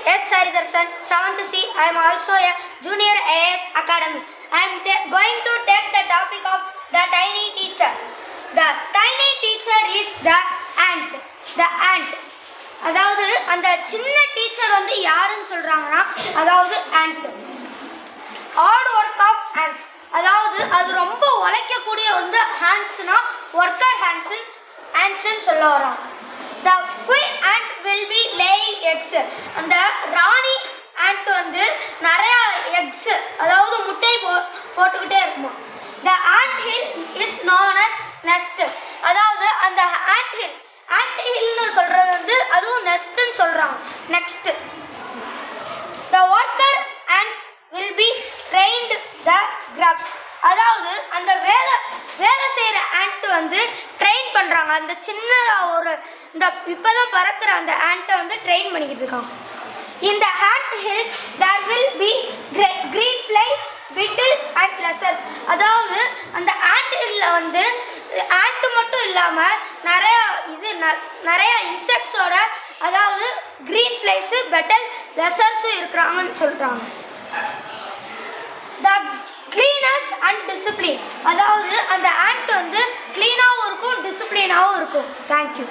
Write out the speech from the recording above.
S. Saridarsan, 7th C. I am also a junior AS academy. I am going to take the topic of the tiny teacher. The tiny teacher is the ant. The ant. அதாவது அந்த சின்ன teacher வந்து யாருன்னு சொல்றாங்கன்னா அதாவது ant. Hard work of ants. அதாவது அது ரொம்ப உழைக்கக்கூடிய வந்து handsனா worker handsன்னு சொல்ல வரோம். The queen ant will be laying eggs. அந்த ராணி ant வந்து நிறைய eggs அதாவது முட்டை போட்டுக்கிட்டே இருக்குமா. The ant hill is known as nest. அதாவது அந்த ant hillனு சொல்றது வந்து அதுவும் nestன்னு சொல்றாங்க. Next, the worker ants will be trained the grubs. அதாவது அந்த வேலை செய்யற ant வந்து ட்ரெயின் பண்றாங்க. அந்த சின்ன ஒரு இந்த இப்பதான் பறக்குற அந்த ant வந்து ட்ரெயின் பண்ணிக்கிட்டு இருக்காங்க. In the ant hills there will be green fly, beetle and lizards. அதாவது அந்த ant hillல வந்து ant மட்டும் இல்லாம நிறைய இன்செக்ட்ஸோட அதாவது green flies, beetle, lizards இருக்கிறாங்கன்னு சொல்றாங்க. The cleaners and discipline. அதாவது அந்த ant வந்து க்ளீனாகவும் இருக்கும் டிசிப்ளினாகவும் இருக்கும். தேங்க்யூ.